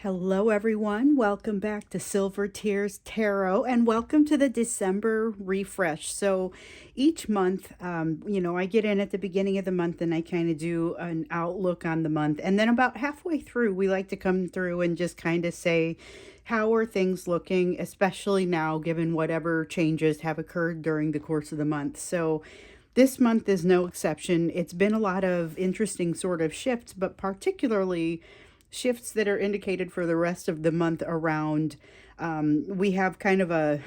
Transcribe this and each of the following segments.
Hello, everyone. Welcome back to Silver Tears Tarot and welcome to the December refresh. So each month, I get in at the beginning of the month and I kind of do an outlook on the month. And then about halfway through, we like to come through and just kind of say, how are things looking, especially now, given whatever changes have occurred during the course of the month. So this month is no exception. It's been a lot of interesting sort of shifts, but particularly shifts that are indicated for the rest of the month around. We have kind of a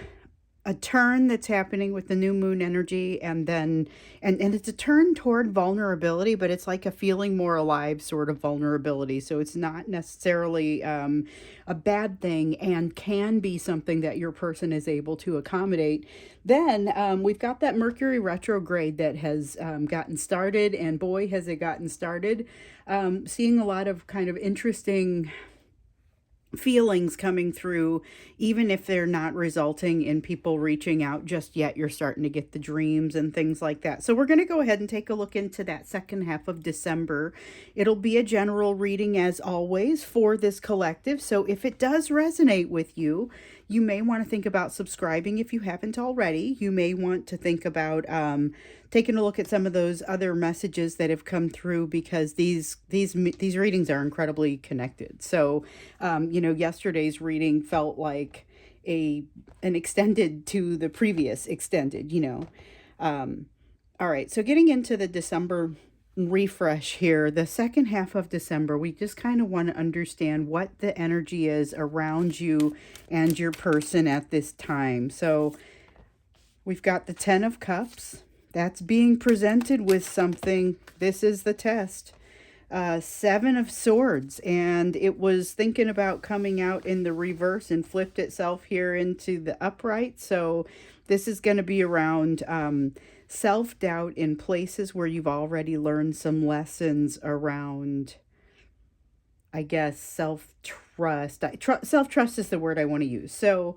turn that's happening with the new moon energy, and then and it's a turn toward vulnerability, but it's like a feeling more alive sort of vulnerability. So it's not necessarily a bad thing, and can be something that your person is able to accommodate. Then we've got that Mercury retrograde that has gotten started, and boy has it gotten started. Seeing a lot of kind of interesting feelings coming through, even if they're not resulting in people reaching out just yet. You're starting to get the dreams and things like that. So we're going to go ahead and take a look into that second half of December. It'll be a general reading as always for this collective. So if it does resonate with you, you may want to think about subscribing if you haven't already. You may want to think about taking a look at some of those other messages that have come through, because these readings are incredibly connected. So, yesterday's reading felt like an extended to the previous extended. All right, so getting into the December refresh here, the second half of December, we just kind of want to understand what the energy is around you and your person at this time. So we've got the Ten of Cups. That's being presented with something. This is the test. Seven of Swords, and it was thinking about coming out in the reverse and flipped itself here into the upright. So this is going to be around self-doubt in places where you've already learned some lessons around, I guess, self-trust. Self-trust is the word I want to use. So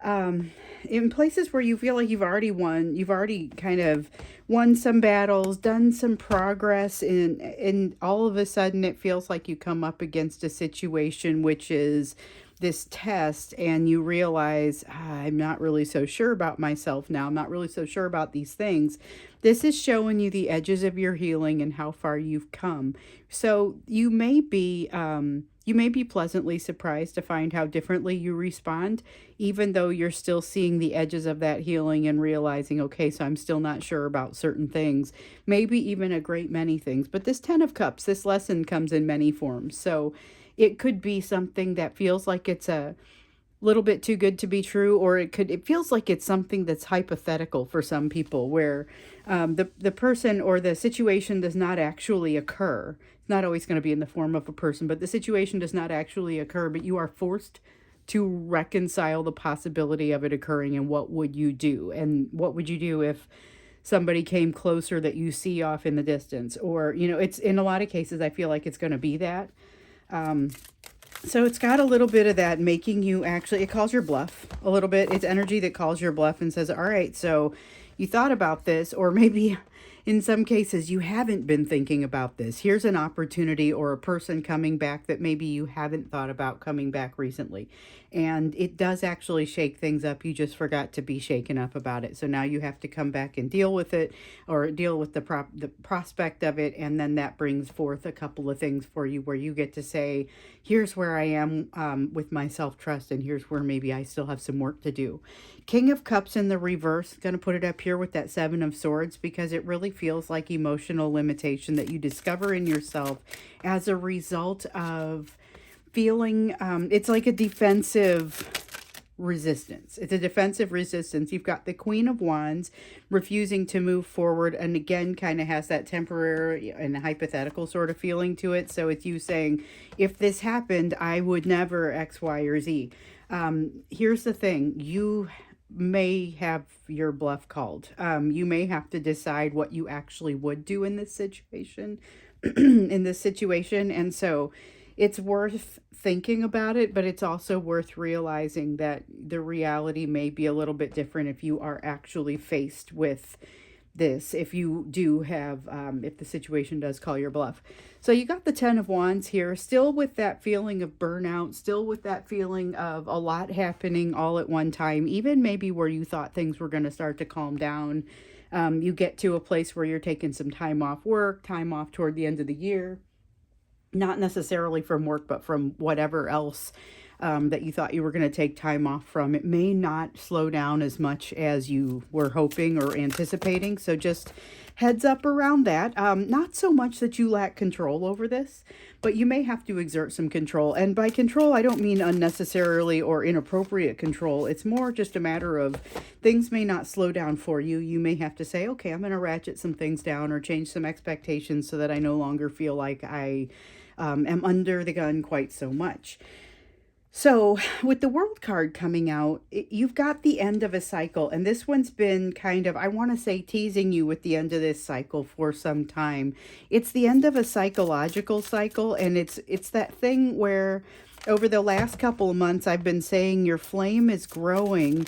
in places where you feel like you've already kind of won some battles, done some progress, and all of a sudden it feels like you come up against a situation which is this test, and you realize, I'm not really so sure about myself now. I'm not really so sure about these things. This is showing you the edges of your healing and how far you've come. So you may be pleasantly surprised to find how differently you respond, even though you're still seeing the edges of that healing and realizing, okay, so I'm still not sure about certain things, maybe even a great many things. But this Ten of Cups, this lesson comes in many forms. So it could be something that feels like it's a little bit too good to be true, or it feels like it's something that's hypothetical for some people, where the person or the situation does not actually occur. It's not always going to be in the form of a person, but the situation does not actually occur, but you are forced to reconcile the possibility of it occurring. And what would you do? And what would you do if somebody came closer that you see off in the distance? Or, it's in a lot of cases, I feel like it's going to be that. So it's got a little bit of that, making you actually, it calls your bluff a little bit. It's energy that calls your bluff and says, all right, so you thought about this, or maybe in some cases you haven't been thinking about this. Here's an opportunity, or a person coming back that maybe you haven't thought about coming back recently. And it does actually shake things up. You just forgot to be shaken up about it. So now you have to come back and deal with it, or deal with the prospect of it. And then that brings forth a couple of things for you, where you get to say, here's where I am with my self-trust, and here's where maybe I still have some work to do. King of Cups in the reverse, going to put it up here with that Seven of Swords, because it really feels like emotional limitation that you discover in yourself as a result of feeling, it's like a defensive resistance. It's a defensive resistance. You've got the Queen of Wands refusing to move forward, and again kind of has that temporary and hypothetical sort of feeling to it. So it's you saying, if this happened, I would never X, Y, or Z. Here's the thing. You may have your bluff called. You may have to decide what you actually would do in this situation. And so it's worth thinking about it, but it's also worth realizing that the reality may be a little bit different if you are actually faced with this if you do have, if the situation does call your bluff. So you got the Ten of Wands here, still with that feeling of burnout, still with that feeling of a lot happening all at one time, even maybe where you thought things were going to start to calm down. You get to a place where you're taking some time off work, time off toward the end of the year, not necessarily from work, but from whatever else that you thought you were going to take time off from. It may not slow down as much as you were hoping or anticipating. So just heads up around that. Not so much that you lack control over this, but you may have to exert some control. And by control, I don't mean unnecessarily or inappropriate control. It's more just a matter of things may not slow down for you. You may have to say, okay, I'm going to ratchet some things down or change some expectations so that I no longer feel like I am under the gun quite so much. So with the World card coming out, you've got the end of a cycle, and this one's been kind of, I want to say, teasing you with the end of this cycle for some time. It's the end of a psychological cycle, and it's that thing where over the last couple of months, I've been saying your flame is growing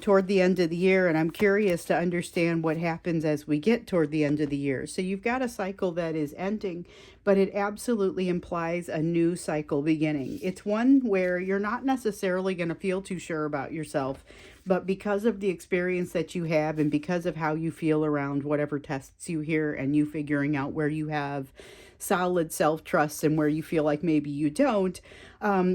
toward the end of the year, and I'm curious to understand what happens as we get toward the end of the year. So you've got a cycle that is ending, but it absolutely implies a new cycle beginning. It's one where you're not necessarily going to feel too sure about yourself, but because of the experience that you have and because of how you feel around whatever tests you hear and you figuring out where you have solid self-trust and where you feel like maybe you don't,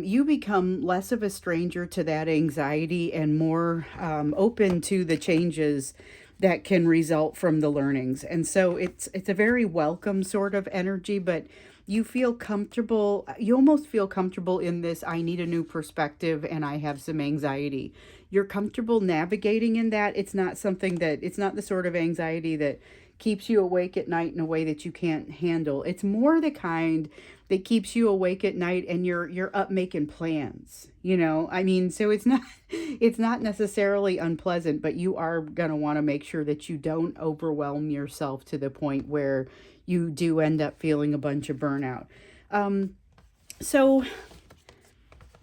you become less of a stranger to that anxiety and more open to the changes that can result from the learnings. And so it's a very welcome sort of energy, but you feel comfortable. You almost feel comfortable in this, I need a new perspective and I have some anxiety. You're comfortable navigating in that. It's not something that, it's not the sort of anxiety that keeps you awake at night in a way that you can't handle. It's more the kind that keeps you awake at night and you're up making plans, you know? I mean, so it's not necessarily unpleasant, but you are going to want to make sure that you don't overwhelm yourself to the point where you do end up feeling a bunch of burnout. So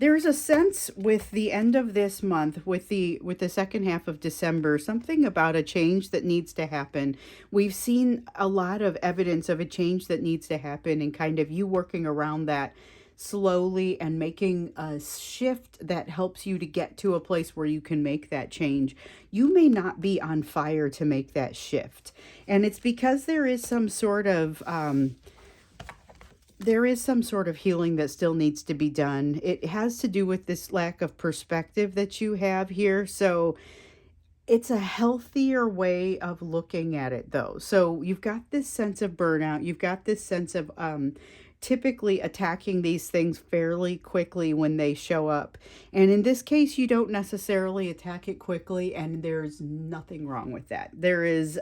there's a sense with the end of this month, with the second half of December, something about a change that needs to happen. We've seen a lot of evidence of a change that needs to happen and kind of you working around that slowly and making a shift that helps you to get to a place where you can make that change. You may not be on fire to make that shift. And it's because there is some sort of healing that still needs to be done. It has to do with this lack of perspective that you have here. So it's a healthier way of looking at it, though. So you've got this sense of burnout. You've got this sense of typically attacking these things fairly quickly when they show up. And in this case, you don't necessarily attack it quickly, and there's nothing wrong with that. There is...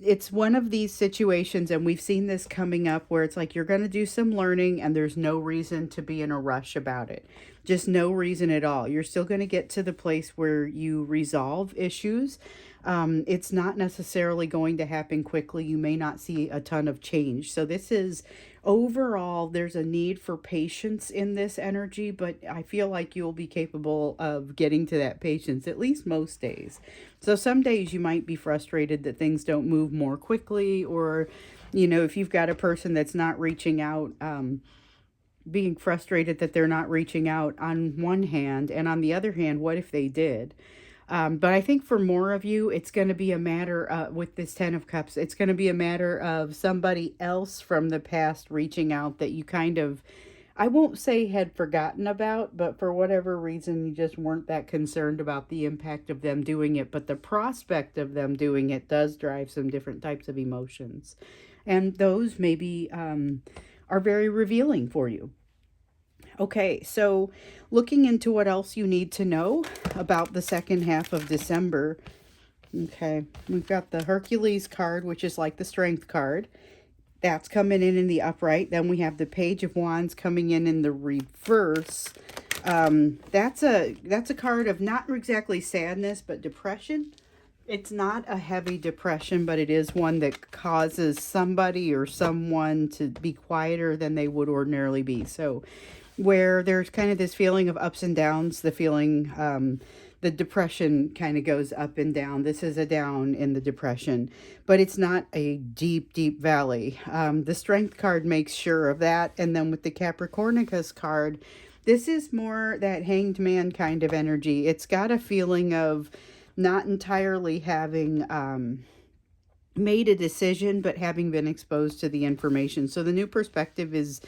it's one of these situations, and we've seen this coming up, where it's like you're going to do some learning and there's no reason to be in a rush about it. Just no reason at all. You're still going to get to the place where you resolve issues. It's not necessarily going to happen quickly. You may not see a ton of change. So this is overall, there's a need for patience in this energy, but I feel like you'll be capable of getting to that patience at least most days. So some days you might be frustrated that things don't move more quickly, or, you know, if you've got a person that's not reaching out, being frustrated that they're not reaching out on one hand, and on the other hand, what if they did? But I think for more of you, it's going to be a matter with this Ten of Cups, it's going to be a matter of somebody else from the past reaching out that you kind of, I won't say had forgotten about, but for whatever reason, you just weren't that concerned about the impact of them doing it. But the prospect of them doing it does drive some different types of emotions. And those maybe are very revealing for you. Okay, so looking into what else you need to know about the second half of December. Okay, we've got the Hercules card, which is like the Strength card. That's coming in the upright. Then we have the Page of Wands coming in the reverse. That's a card of not exactly sadness, but depression. It's not a heavy depression, but it is one that causes somebody or someone to be quieter than they would ordinarily be. So where there's kind of this feeling of ups and downs, the feeling the depression kind of goes up and down. This is a down in the depression, but it's not a deep, deep valley. The Strength card makes sure of that. And then with the Capricornicus card, this is more that Hanged Man kind of energy. It's got a feeling of not entirely having made a decision, but having been exposed to the information. So the new perspective is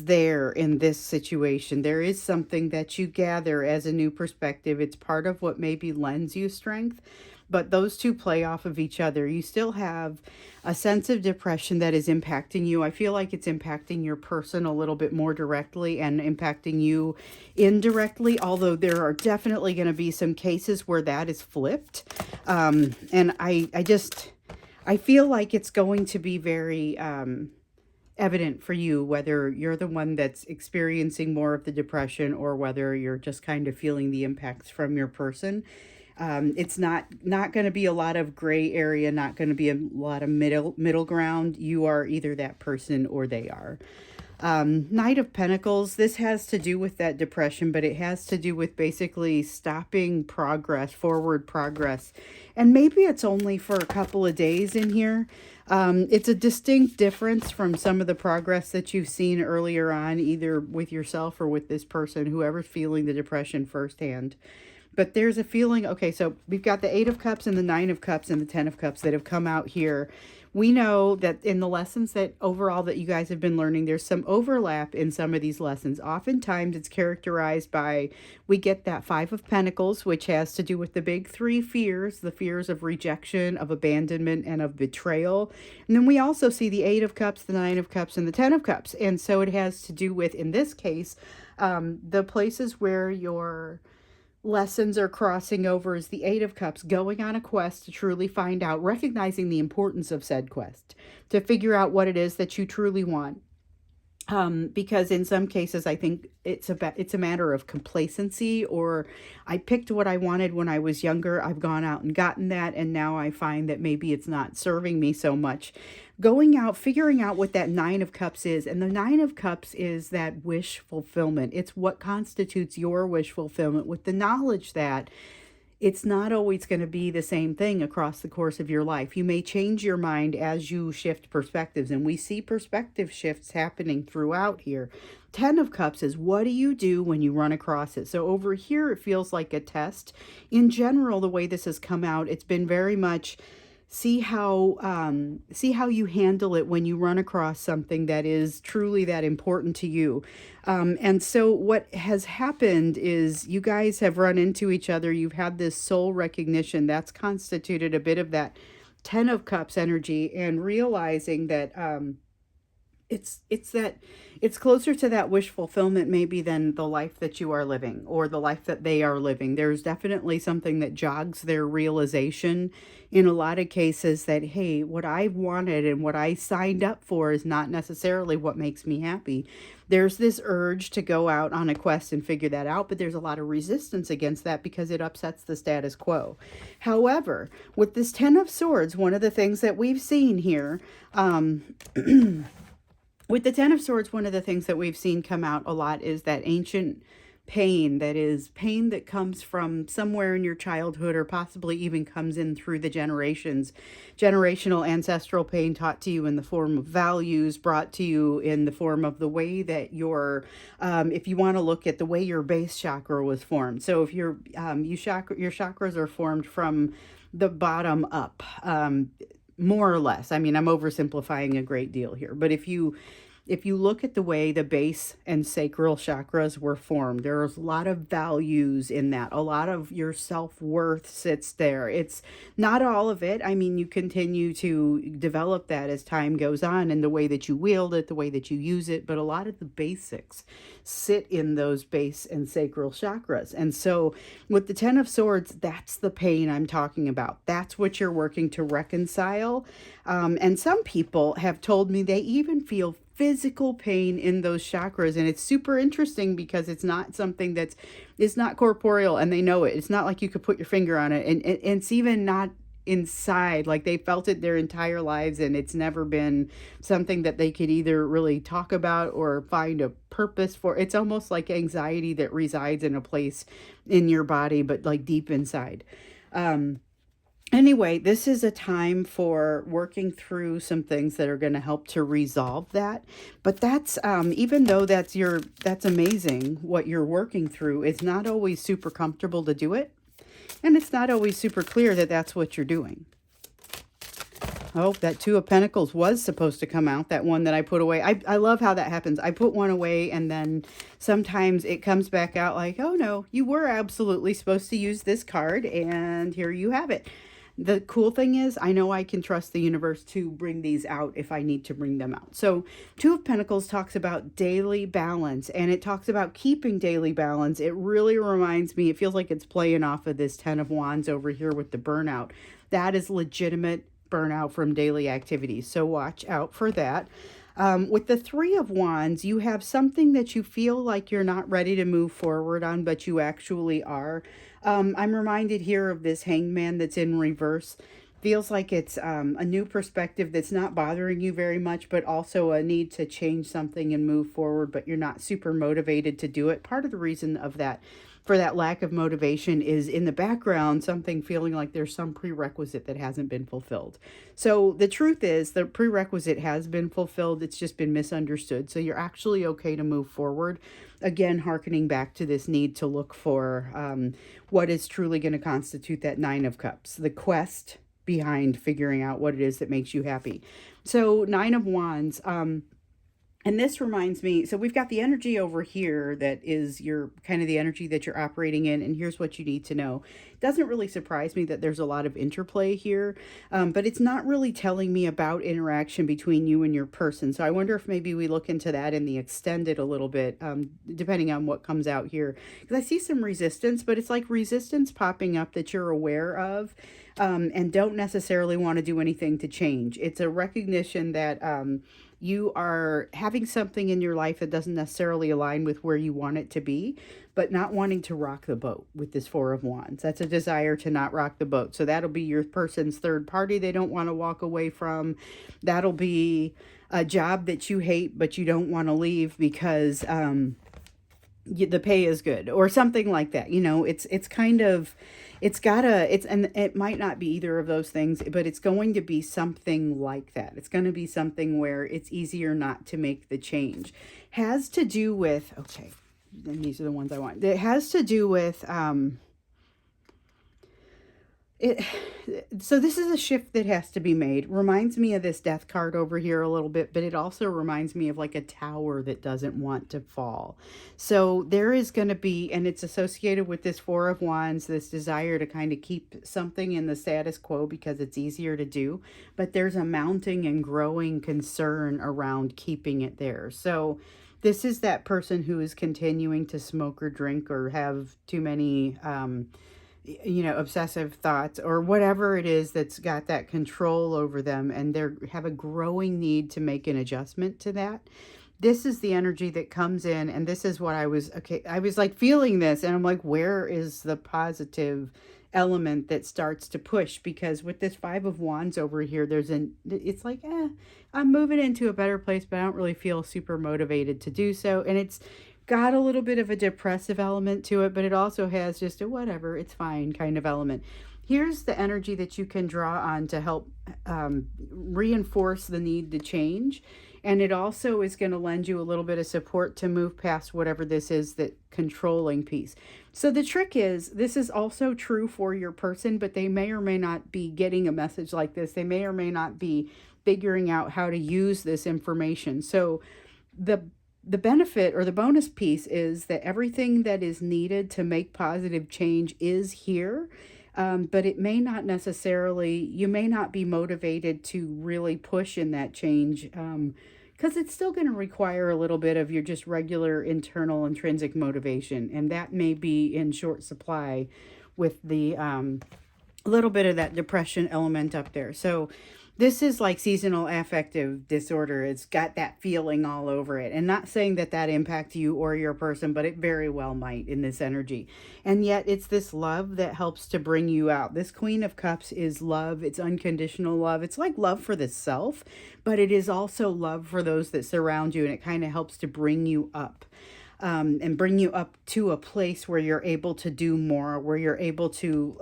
there in this situation. There is something that you gather as a new perspective. It's part of what maybe lends you strength, but those two play off of each other. You still have a sense of depression that is impacting you. I feel like it's impacting your person a little bit more directly and impacting you indirectly, although there are definitely going to be some cases where that is flipped. And I feel like it's going to be very evident for you, whether you're the one that's experiencing more of the depression or whether you're just kind of feeling the impacts from your person. It's not going to be a lot of gray area, not going to be a lot of middle ground. You are either that person or they are. Knight of Pentacles, this has to do with that depression, but it has to do with basically stopping progress, forward progress. And maybe it's only for a couple of days in here. It's a distinct difference from some of the progress that you've seen earlier on, either with yourself or with this person, whoever's feeling the depression firsthand. But there's a feeling, okay, so we've got the 8 of Cups and the 9 of Cups and the 10 of Cups that have come out here. We know that in the lessons that overall that you guys have been learning, there's some overlap in some of these lessons. Oftentimes it's characterized by, we get that 5 of Pentacles, which has to do with the big 3 fears, the fears of rejection, of abandonment, and of betrayal. And then we also see the 8 of Cups, the 9 of Cups, and the 10 of Cups. And so it has to do with, in this case, the places where your lessons are crossing over is the 8 of Cups, going on a quest to truly find out, recognizing the importance of said quest, to figure out what it is that you truly want. Because in some cases, I think it's a matter of complacency, or I picked what I wanted when I was younger. I've gone out and gotten that, and now I find that maybe it's not serving me so much. Going out, figuring out what that 9 of Cups is, and the 9 of Cups is that wish fulfillment. It's what constitutes your wish fulfillment, with the knowledge that it's not always going to be the same thing across the course of your life. You may change your mind as you shift perspectives, and we see perspective shifts happening throughout here. 10 of Cups is, what do you do when you run across it? So over here, it feels like a test. In general, the way this has come out, it's been very much see how you handle it when you run across something that is truly that important to you. And so what has happened is you guys have run into each other. You've had this soul recognition that's constituted a bit of that 10 of Cups energy, and realizing that it's closer to that wish fulfillment maybe than the life that you are living or the life that they are living. There's definitely something that jogs their realization in a lot of cases that, hey, what I wanted and what I signed up for is not necessarily what makes me happy. There's this urge to go out on a quest and figure that out, but there's a lot of resistance against that because it upsets the status quo. However, with this 10 of Swords, one of the things that we've seen here, with the 10 of Swords, one of the things that we've seen come out a lot is that ancient pain, that is pain that comes from somewhere in your childhood, or possibly even comes in through the generations. Generational ancestral pain taught to you in the form of values, brought to you in the form of the way that your, if you want to look at the way your base chakra was formed. So if your chakras are formed from the bottom up, more or less. I mean, I'm oversimplifying a great deal here, but if you look at the way the base and sacral chakras were formed, there's a lot of values in that. A lot of your self-worth sits there. It's not all of it. I mean, you continue to develop that as time goes on, and the way that you wield it, the way that you use it, but a lot of the basics sit in those base and sacral chakras. And so with the 10 of Swords, that's the pain I'm talking about. That's what you're working to reconcile. And some people have told me they even feel physical pain in those chakras, and it's super interesting because it's not something it's not corporeal, and they know it. It's not like you could put your finger on it, and it's even not inside, like they felt it their entire lives, and it's never been something that they could either really talk about or find a purpose for. It's almost like anxiety that resides in a place in your body, but like deep inside. Um, Anyway, this is a time for working through some things that are going to help to resolve that. But that's even though that's amazing what you're working through, it's not always super comfortable to do it, and it's not always super clear that that's what you're doing. Oh, that Two of Pentacles was supposed to come out, that one that I put away. I love how that happens. I put one away and then sometimes it comes back out like, oh no, you were absolutely supposed to use this card and here you have it. The cool thing is I know I can trust the universe to bring these out if I need to bring them out. So Two of Pentacles talks about daily balance, and it talks about keeping daily balance. It really reminds me, it feels like it's playing off of this Ten of Wands over here with the burnout. That is legitimate burnout from daily activities. So watch out for that. With the Three of Wands, you have something that you feel like you're not ready to move forward on, but you actually are. I'm reminded here of this Hangman that's in reverse. Feels like it's a new perspective that's not bothering you very much, but also a need to change something and move forward, but you're not super motivated to do it. Part of the reason of that, for that lack of motivation, is in the background something feeling like there's some prerequisite that hasn't been fulfilled. So the truth is the prerequisite has been fulfilled, it's just been misunderstood. So you're actually okay to move forward. Again, hearkening back to this need to look for what is truly going to constitute that Nine of Cups, the quest behind figuring out what it is that makes you happy. So Nine of Wands, and this reminds me, so we've got the energy over here that is your kind of the energy that you're operating in, and here's what you need to know. It doesn't really surprise me that there's a lot of interplay here, but it's not really telling me about interaction between you and your person. So I wonder if maybe we look into that in the extended a little bit, depending on what comes out here. Because I see some resistance, but it's like resistance popping up that you're aware of, and don't necessarily want to do anything to change. It's a recognition that you are having something in your life that doesn't necessarily align with where you want it to be, but not wanting to rock the boat with this Four of Wands. That's a desire to not rock the boat. So that'll be your person's third party they don't want to walk away from. That'll be a job that you hate, but you don't want to leave because the pay is good or something like that. You know, it's kind of, and it might not be either of those things, but it's going to be something like that. It's going to be something where it's easier not to make the change. Has to do with, okay, and these are the ones I want. It has to do with, so this is a shift that has to be made. Reminds me of this Death card over here a little bit, but it also reminds me of like a tower that doesn't want to fall. So there is going to be, and it's associated with this Four of Wands, this desire to kind of keep something in the status quo because it's easier to do, but there's a mounting and growing concern around keeping it there. So this is that person who is continuing to smoke or drink or have too many obsessive thoughts or whatever it is that's got that control over them, and they have a growing need to make an adjustment to that. This is the energy that comes in, and this is what I was like feeling this, and I'm like, where is the positive element that starts to push? Because with this Five of Wands over here, it's like, I'm moving into a better place, but I don't really feel super motivated to do so. And it's got a little bit of a depressive element to it, but it also has just a whatever, it's fine kind of element. Here's the energy that you can draw on to help reinforce the need to change. And it also is going to lend you a little bit of support to move past whatever this is, that controlling piece. So the trick is, this is also true for your person, but they may or may not be getting a message like this. They may or may not be figuring out how to use this information. So the benefit or the bonus piece is that everything that is needed to make positive change is here. But it may not necessarily, you may not be motivated to really push in that change, because it's still going to require a little bit of your just regular internal intrinsic motivation. And that may be in short supply with the little bit of that depression element up there. So This is like seasonal affective disorder. It's got that feeling all over it. And not saying that that impacts you or your person, but it very well might in this energy. And yet it's this love that helps to bring you out. This Queen of Cups is love. It's unconditional love. It's like love for the self, but it is also love for those that surround you. And it kind of helps to bring you up. And bring you up to a place where you're able to do more, where you're able to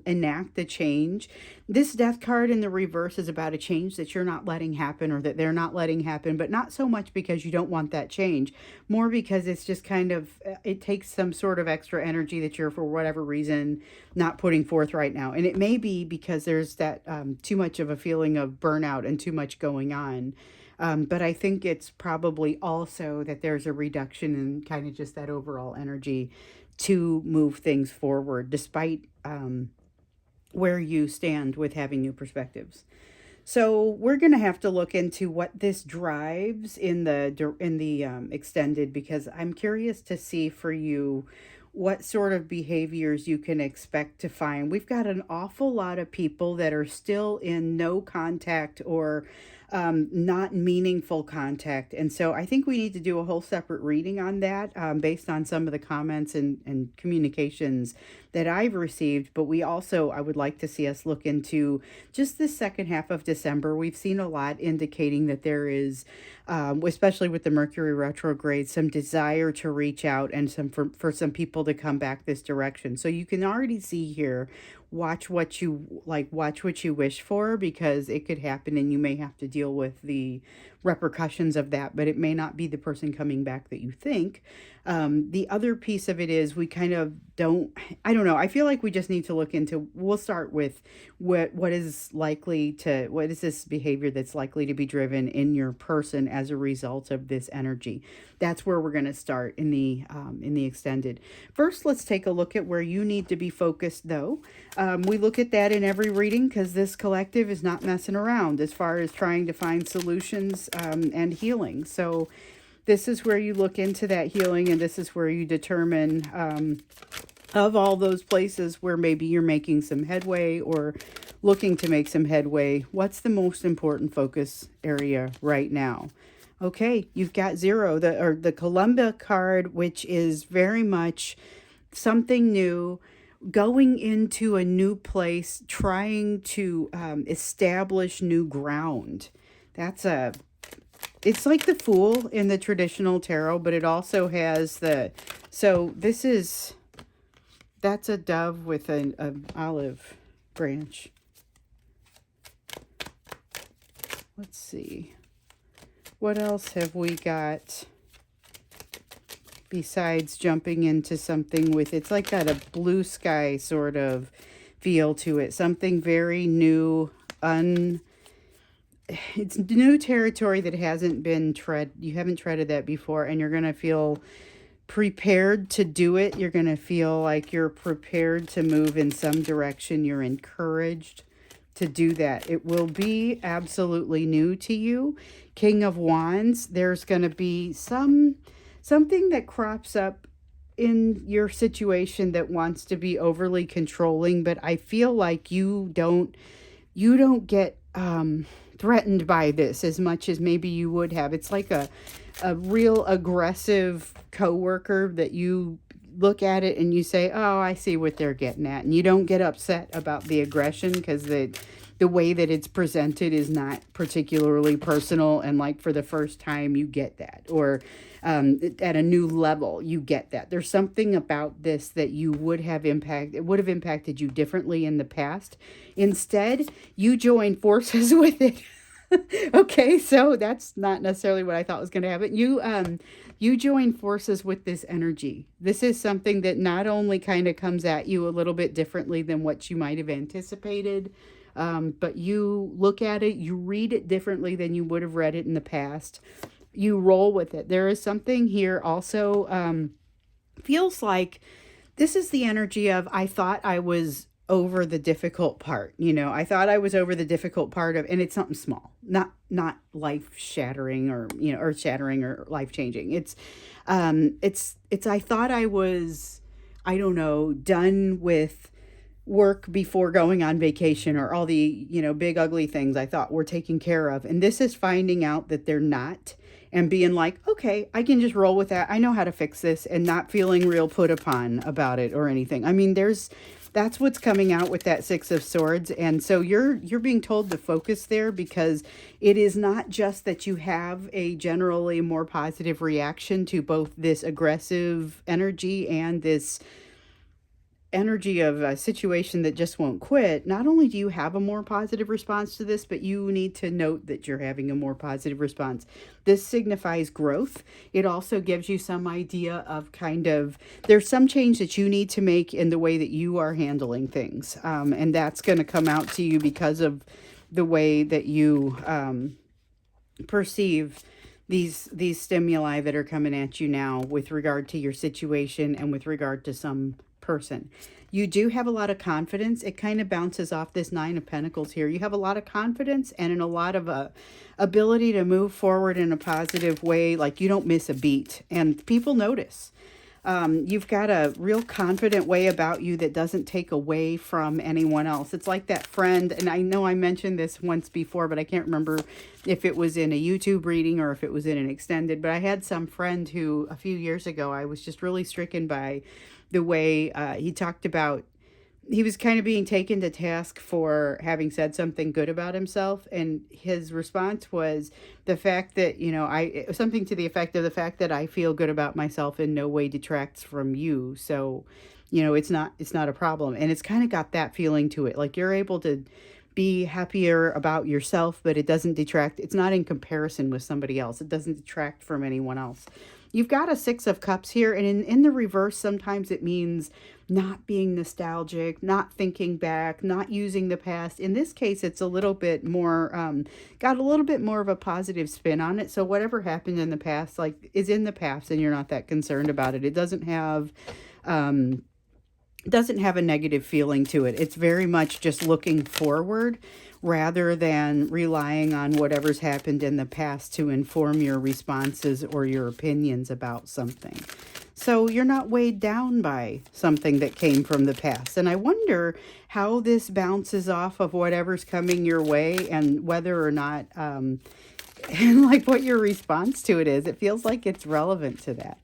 enact the change. This death card in the reverse is about a change that you're not letting happen or that they're not letting happen, but not so much because you don't want that change, more because it's just kind of, it takes some sort of extra energy that you're, for whatever reason, not putting forth right now. And it may be because there's that too much of a feeling of burnout and too much going on. But I think it's probably also that there's a reduction in kind of just that overall energy to move things forward, despite where you stand with having new perspectives. So we're going to have to look into what this drives in the extended, because I'm curious to see for you what sort of behaviors you can expect to find. We've got an awful lot of people that are still in no contact or not meaningful contact. And so I think we need to do a whole separate reading on that based on some of the comments and communications that I've received. But we also, I would like to see us look into just the second half of December. We've seen a lot indicating that there is, especially with the Mercury retrograde, some desire to reach out and some for some people to come back this direction. So you can already see here, watch what you like, watch what you wish for, because it could happen and you may have to deal with the repercussions of that, but it may not be the person coming back that you think. The other piece of it is we kind of don't, I don't know, I feel like we just need to look into, we'll start with what is this behavior that's likely to be driven in your person as a result of this energy. That's where we're going to start in the extended. First, let's take a look at where you need to be focused, though. We look at that in every reading because this collective is not messing around as far as trying to find solutions and healing. So this is where you look into that healing, and this is where you determine of all those places where maybe you're making some headway or looking to make some headway, what's the most important focus area right now? Okay, you've got zero, the Columba card, which is very much something new, going into a new place, trying to establish new ground. It's like the Fool in the traditional tarot, but it also has that's a dove with an olive branch. Let's see. What else have we got besides jumping into something with, it's like got a blue sky sort of feel to it. Something very new, it's new territory that hasn't been you haven't treaded that before, and you're going to feel prepared to do it. You're going to feel like you're prepared to move in some direction. You're encouraged to do that. It will be absolutely new to you. King of Wands, there's going to be something that crops up in your situation that wants to be overly controlling, but I feel like you don't get threatened by this as much as maybe you would have. It's like a real aggressive coworker that you look at it and you say, oh, I see what they're getting at. And you don't get upset about the aggression because the way that it's presented is not particularly personal. And like for the first time, you get that. Or at a new level, you get that. There's something about this that it would have impacted you differently in the past. Instead, you join forces with it. Okay, so that's not necessarily what I thought was going to happen. You join forces with this energy. This is something that not only kind of comes at you a little bit differently than what you might have anticipated, but you look at it, you read it differently than you would have read it in the past. You roll with it. There is something here also, feels like this is the energy of, I thought I was over the difficult part. I thought I was over the difficult part of, and it's something small, not life shattering or, earth shattering or life changing. It's I thought I was, I don't know, done with work before going on vacation, or all the, big ugly things I thought were taken care of. And this is finding out that they're not, and being like, okay, I can just roll with that. I know how to fix this, and not feeling real put upon about it or anything. I mean, that's what's coming out with that Six of Swords. And so you're being told to focus there, because it is not just that you have a generally more positive reaction to both this aggressive energy and this energy of a situation that just won't quit. Not only do you have a more positive response to this, but you need to note that you're having a more positive response. This signifies growth. It also gives you some idea of there's some change that you need to make in the way that you are handling things. And that's going to come out to you because of the way that you perceive these stimuli that are coming at you now, with regard to your situation and with regard to some person. You do have a lot of confidence. It kind of bounces off this Nine of Pentacles here. You have a lot of confidence and a lot of ability to move forward in a positive way. Like, you don't miss a beat, and people notice. You've got a real confident way about you that doesn't take away from anyone else. It's like that friend, and I know I mentioned this once before, but I can't remember if it was in a YouTube reading or if it was in an extended, but I had some friend who a few years ago I was just really stricken by the way he talked about, he was kind of being taken to task for having said something good about himself, and his response was the fact that, something to the effect of, the fact that I feel good about myself in no way detracts from you, so it's not a problem. And it's kind of got that feeling to it, like you're able to be happier about yourself, but it doesn't detract. It's not in comparison with somebody else. It doesn't detract from anyone else. You've got a Six of Cups here, and in the reverse, sometimes it means not being nostalgic, not thinking back, not using the past. In this case, it's a little bit more, got a little bit more of a positive spin on it. So whatever happened in the past, is in the past, and you're not that concerned about it. It doesn't have a negative feeling to it. It's very much just looking forward, rather than relying on whatever's happened in the past to inform your responses or your opinions about something. So you're not weighed down by something that came from the past. And I wonder how this bounces off of whatever's coming your way, and whether or not, and like what your response to it is. It feels like it's relevant to that.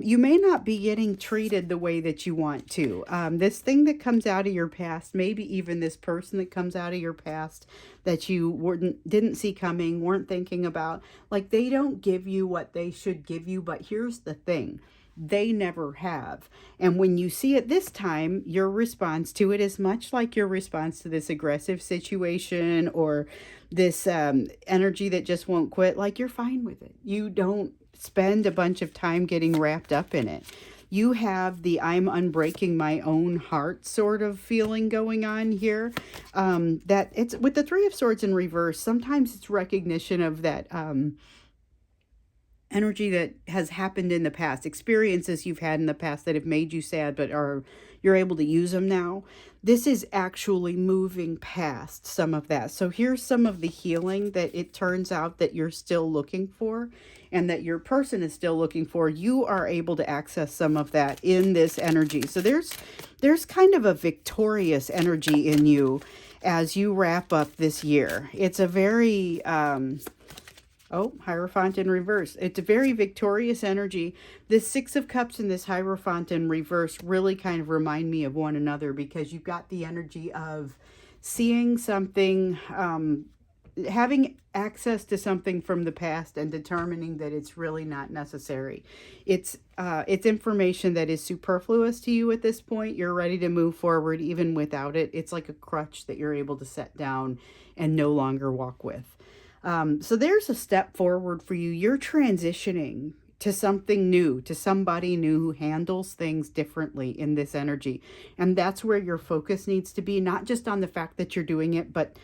You may not be getting treated the way that you want to. This thing that comes out of your past, maybe even this person that comes out of your past that you didn't see coming, weren't thinking about, like, they don't give you what they should give you. But here's the thing. They never have. And when you see it this time, your response to it is much like your response to this aggressive situation, or this energy that just won't quit. Like, you're fine with it. You don't spend a bunch of time getting wrapped up in it. You have the I'm unbreaking my own heart sort of feeling going on here. That it's with the Three of Swords in reverse. Sometimes it's recognition of that energy that has happened in the past, experiences you've had in the past that have made you sad, but you're able to use them now. This is actually moving past some of that. So here's some of the healing that it turns out that you're still looking for, and that your person is still looking for. You are able to access some of that in this energy. So there's kind of a victorious energy in you as you wrap up this year. It's a very Hierophant in reverse. It's a very victorious energy. This Six of Cups and this Hierophant in reverse really kind of remind me of one another, because you've got the energy of seeing something, having access to something from the past and determining that it's really not necessary. It's information that is superfluous to you at this point. You're ready to move forward even without it. It's like a crutch that you're able to set down and no longer walk with. So there's a step forward for you. You're transitioning to something new, to somebody new who handles things differently in this energy. And that's where your focus needs to be, not just on the fact that you're doing it, but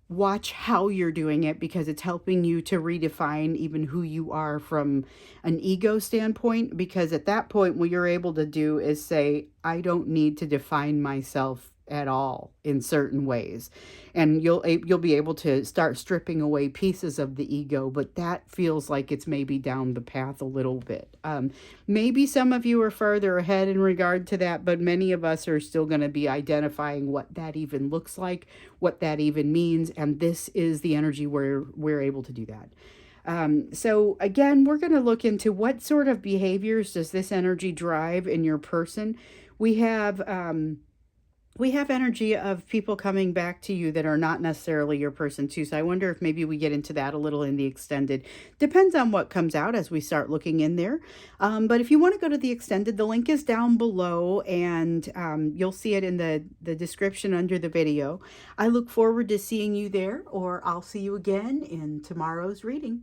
watch how you're doing it, because it's helping you to redefine even who you are from an ego standpoint. Because at that point, what you're able to do is say, I don't need to define myself at all in certain ways, and you'll be able to start stripping away pieces of the ego, but that feels like it's maybe down the path a little bit. Maybe some of you are further ahead in regard to that, but many of us are still going to be identifying what that even looks like, what that even means, and this is the energy where we're able to do that. So again, we're going to look into what sort of behaviors does this energy drive in your person. We have we have energy of people coming back to you that are not necessarily your person too. So I wonder if maybe we get into that a little in the extended. Depends on what comes out as we start looking in there. But if you want to go to the extended, the link is down below, and you'll see it in the description under the video. I look forward to seeing you there, or I'll see you again in tomorrow's reading.